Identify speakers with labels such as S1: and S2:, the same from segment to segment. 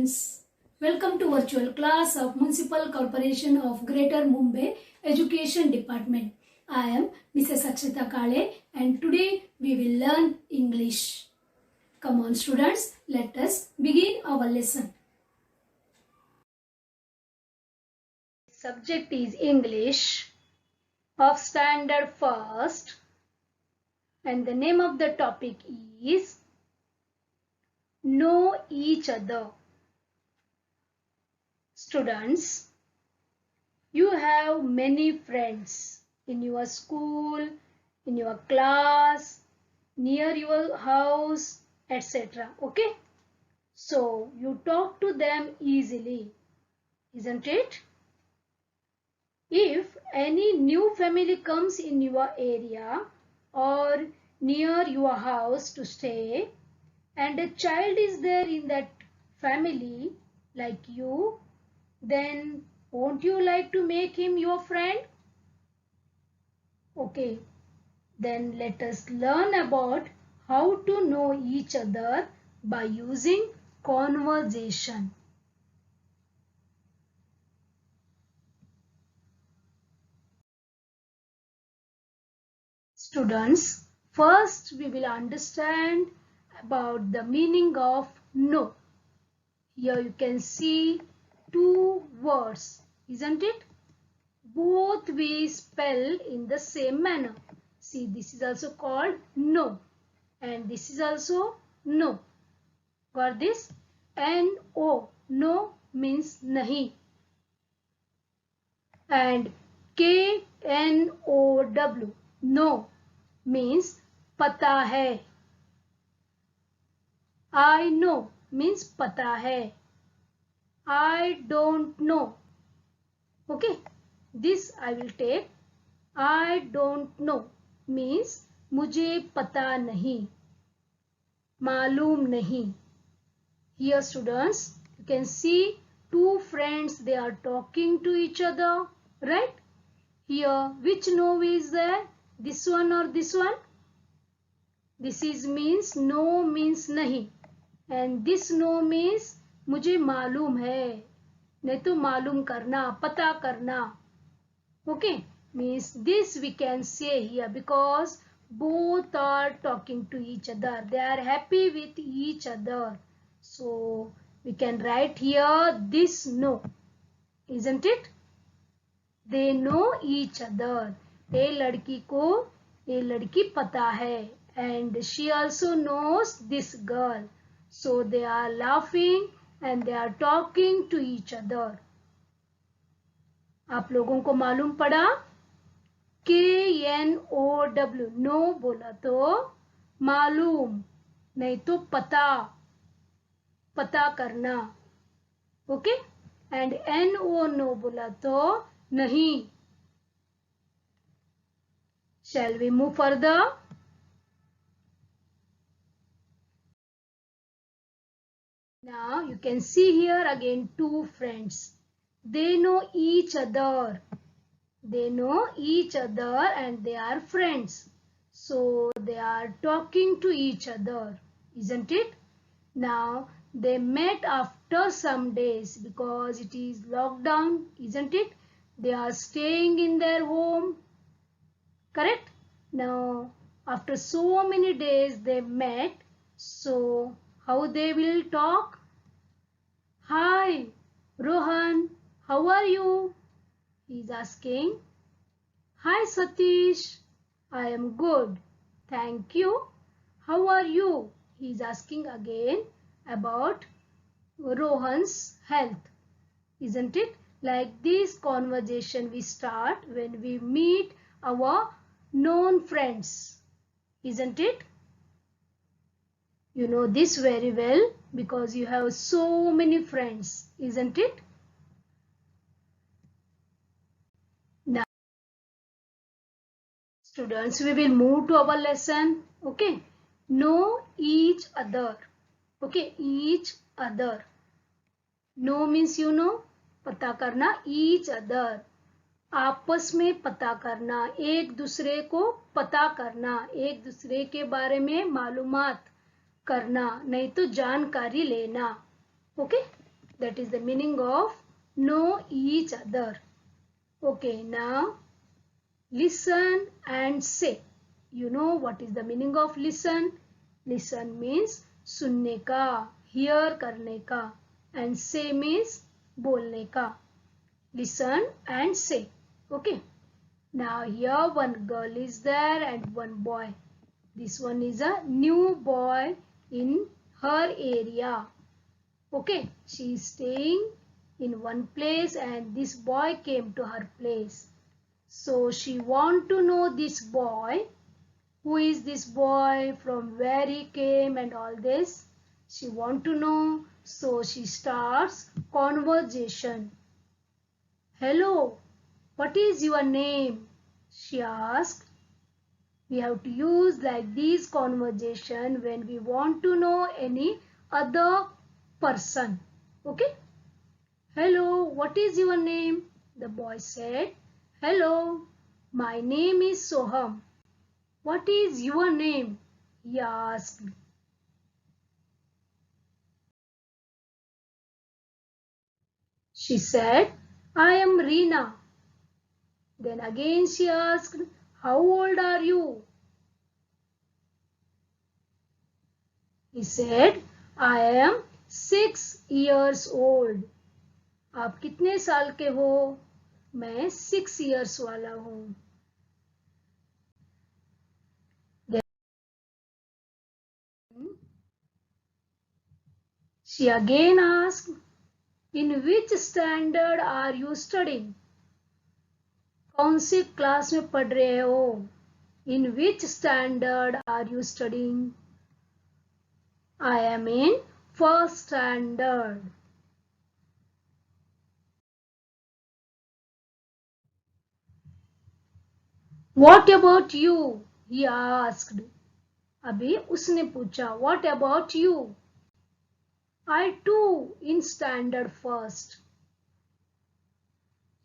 S1: students, welcome to virtual class of Municipal Corporation of Greater Mumbai Education Department. I am Mrs. Akshita Kale and today we will learn English. Come on students, let us begin our lesson. Subject is English of standard first and the name of the topic is Know Each Other. Students, you have many friends in your school, in your class, near your house, etc. Okay? So, you talk to them easily, isn't it? If any new family comes in your area or near your house to stay, and a child is there in that family like you, then won't you like to make him your friend? Okay, then let us learn about how to know each other by using conversation. Students, first we will understand about the meaning of know. Here you can see two words, isn't it? Both we spell in the same manner. See, this is also called no and this is also no. Got this? N-O, no means nahi. And K-N-O-W, no means pata hai. I know means pata hai. I don't know. Okay, this I will take. I don't know means मुझे पता नहीं, मालूम नहीं. Here students, you can see two friends, they are talking to each other, right? Here, which no is there? This one or this one? This is means no means नहीं. And this no means मुझे मालूम है. नहीं तो मालूम करना, पता करना. Okay, means this we can say here because both are talking to each other. They are happy with each other. So we can write here this no, isn't it? They know each other. ये लड़की को ये लड़की पता है. And she also knows this girl. So they are laughing and they are talking to each other. आप लोगों को मालूम पड़ा? K-N-O-W, नो बोला तो मालूम, नहीं तो पता, पता करना. ओके? एंड N-O, नो बोला तो नहीं. Shall we move further? Now you can see here again two friends. They know each other. They know each other and they are friends. So they are talking to each other, isn't it? Now they met after some days because it is lockdown, isn't it? They are staying in their home, correct? Now after so many days they met. So how they will talk? Hi, Rohan, how are you? He is asking. Hi Satish, I am good. Thank you. How are you? He is asking again about Rohan's health. Isn't it? Like this conversation we start when we meet our known friends. Isn't it? You know this very well because you have so many friends. Isn't it? Students, we will move to our lesson. Okay, know each other. Okay, each other. Know means you know, पता करना. Each other, आपस में पता करना, एक दूसरे को पता करना, एक दूसरे के बारे में मालूमात करना, नहीं तो जानकारी लेना. Okay, That is the meaning of know each other. Okay, now listen and say. You know what is the meaning of listen? Listen means सुनने का, hear करने का, and say means बोलने का. Listen and say. Okay. Now here one girl is there and one boy. This one is a new boy in her area. Okay, she is staying in one place and this boy came to her place. So she want to know this boy. Who is this boy? From where he came and all this. She want to know. So she starts conversation. Hello, what is your name? She asked. We have to use like this conversation when we want to know any other person. Okay. Hello, what is your name? The boy said. Hello, my name is Soham. What is your name? He asked. She said, I am Reena. Then again she asked, how old are you? He said, I am 6 years old. आप कितने साल के हो? मैं 6 years वाला हूँ. She again asked, in which standard are you studying? कौन सी class में पढ़ रहे हो? In which standard are you studying? I am in first standard. What about you? He asked. अभी उसने पूछा, what about you? I too in standard first.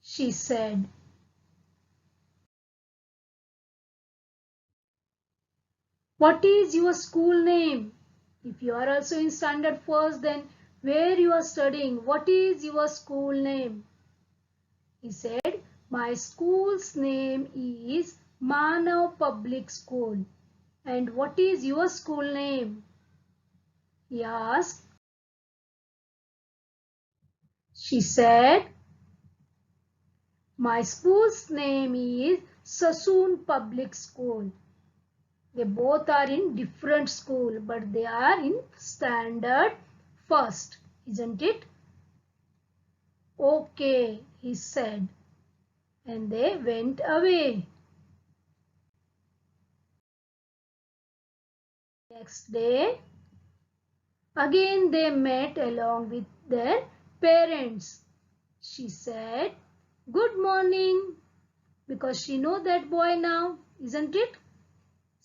S1: She said. What is your school name? If you are also in standard first, then where you are studying? What is your school name? He said, my school's name is Manav Public School. And what is your school name? He asked. She said, my school's name is Sassoon Public School. They both are in different school, but they are in standard first, isn't it? Okay, he said, and they went away. Next day, again they met along with their parents. She said, good morning, because she know that boy now, isn't it?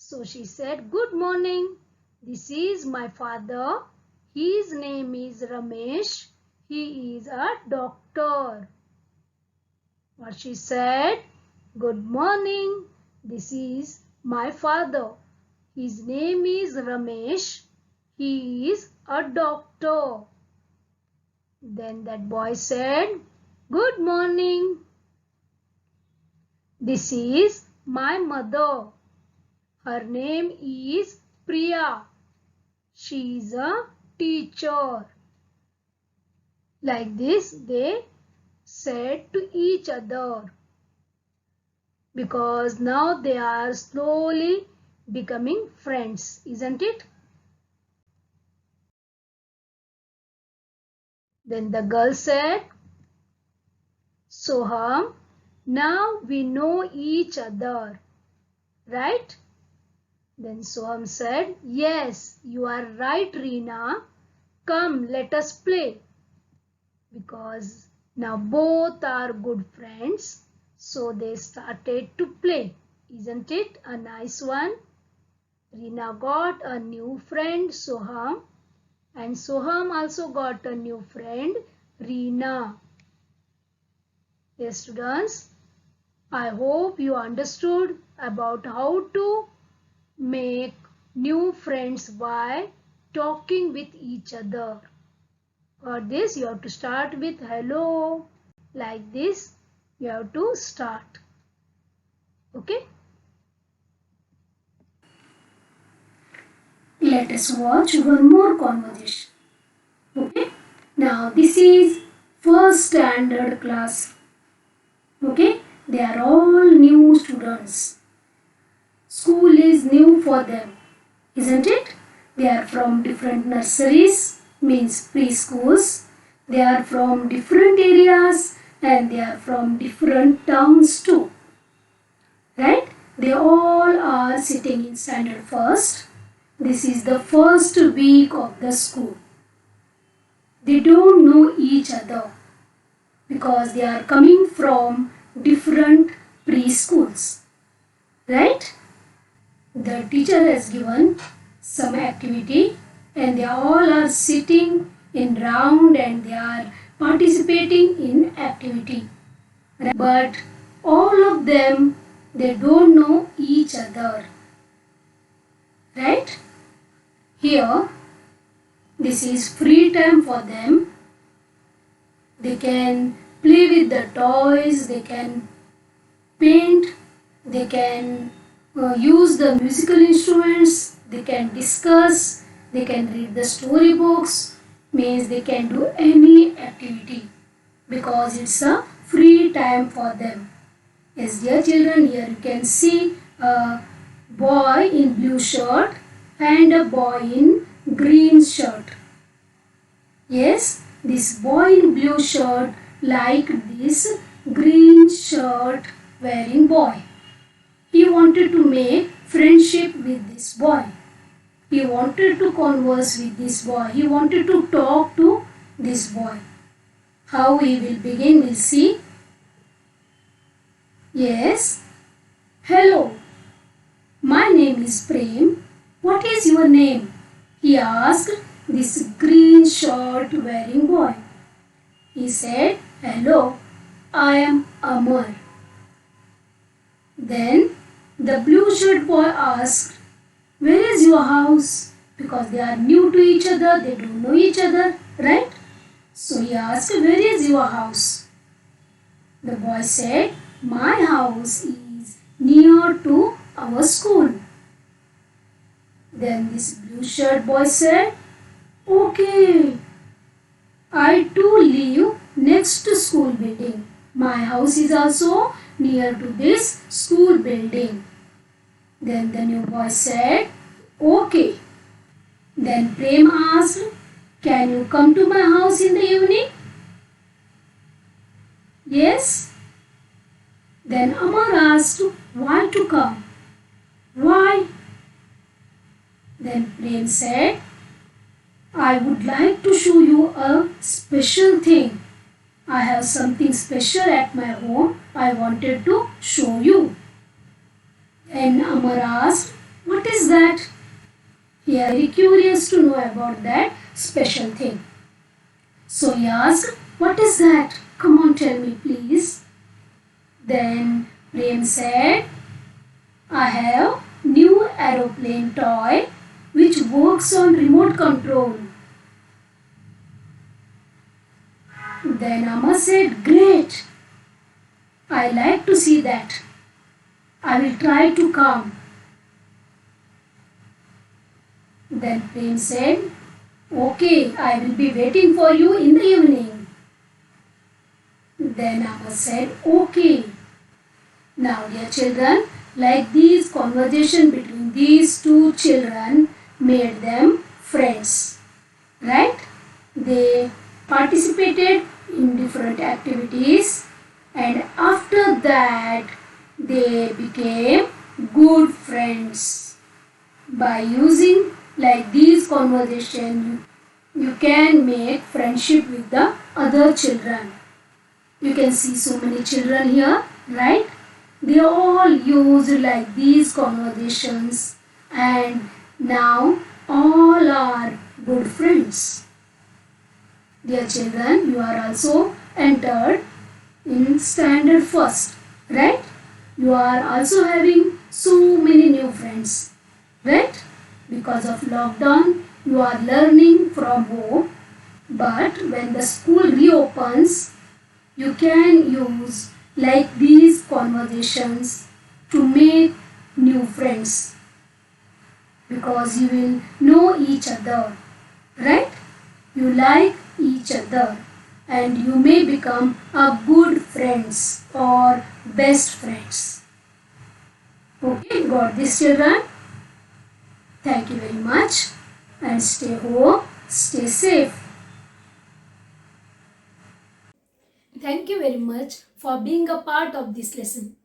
S1: So she said, good morning, this is my father. His name is Ramesh. He is a doctor. What she said, good morning, this is my father. His name is Ramesh. He is a doctor. Then that boy said, good morning, this is my mother. Her name is Priya. She is a teacher. Like this, they said to each other because now they are slowly becoming friends, isn't it? Then the girl said, Soham, now we know each other, right? Then Soham said, yes, you are right, Reena. Come, let us play. Because now both are good friends, so they started to play. Isn't it a nice one? Reena got a new friend, Soham, and Soham also got a new friend, Reena. Yes, students, I hope you understood about how to make new friends by talking with each other. For this you have to start with hello. Like this you have to start. Okay. Let us watch one more conversation. Okay. Now this is first standard class. Okay. They are all new students. School is new for them, isn't it? They are from different nurseries, means preschools. They are from different areas and they are from different towns too. Right? They all are sitting in standard first. This is the first week of the school. They don't know each other because they are coming from different preschools. Right? The teacher has given some activity and they all are sitting in round and they are participating in activity. But all of them, they don't know each other. Right? Here, this is free time for them. They can play with the toys, they can paint, they can use the musical instruments, they can discuss, they can read the storybooks, means they can do any activity because it's a free time for them. Yes, dear children, here you can see a boy in blue shirt and a boy in green shirt. Yes, this boy in blue shirt liked this green shirt wearing boy. He wanted to make friendship with this boy. He wanted to converse with this boy. He wanted to talk to this boy. How he will begin, we'll see. Yes. Hello. My name is Prem. What is your name? He asked this green shirt wearing boy. He said, hello, I am Amar. Then the blue shirt boy asked, where is your house? Because they are new to each other, they don't know each other, right? So he asked, where is your house? The boy said, my house is near to our school. Then this blue shirt boy said, okay, I too live next to school building. My house is also near to this school building. Then the new boy said, okay. Then Prem asked, can you come to my house in the evening? Yes. Then Amar asked, why to come? Why? Then Prem said, I would like to show you a special thing. I have something special at my home. I wanted to show you. Then Amar asked, what is that? He is very curious to know about that special thing. So he asked, what is that? Come on, tell me please. Then Prem said, I have new aeroplane toy which works on remote control. Then Amma said, great. I like to see that. I will try to come. Then Prem said, okay, I will be waiting for you in the evening. Then Amma said, okay. Now dear children, like these conversation between these two children made them friends. Right? They participated in different activities and after that they became good friends. By using like these conversation, you can make friendship with the other children. You can see so many children here, right? They all used like these conversations and now all are good friends. Dear children, you are also entered in standard first, right? You are also having so many new friends, right? Because of lockdown, you are learning from home. But when the school reopens, you can use like these conversations to make new friends because you will know each other, right? You like each other and you may become a good friends or best friends. Okay, got this children? Thank you very much and stay home, stay safe. Thank you very much for being a part of this lesson.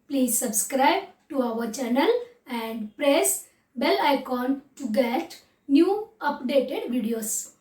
S1: Please subscribe to our channel and press bell icon to get new updated videos.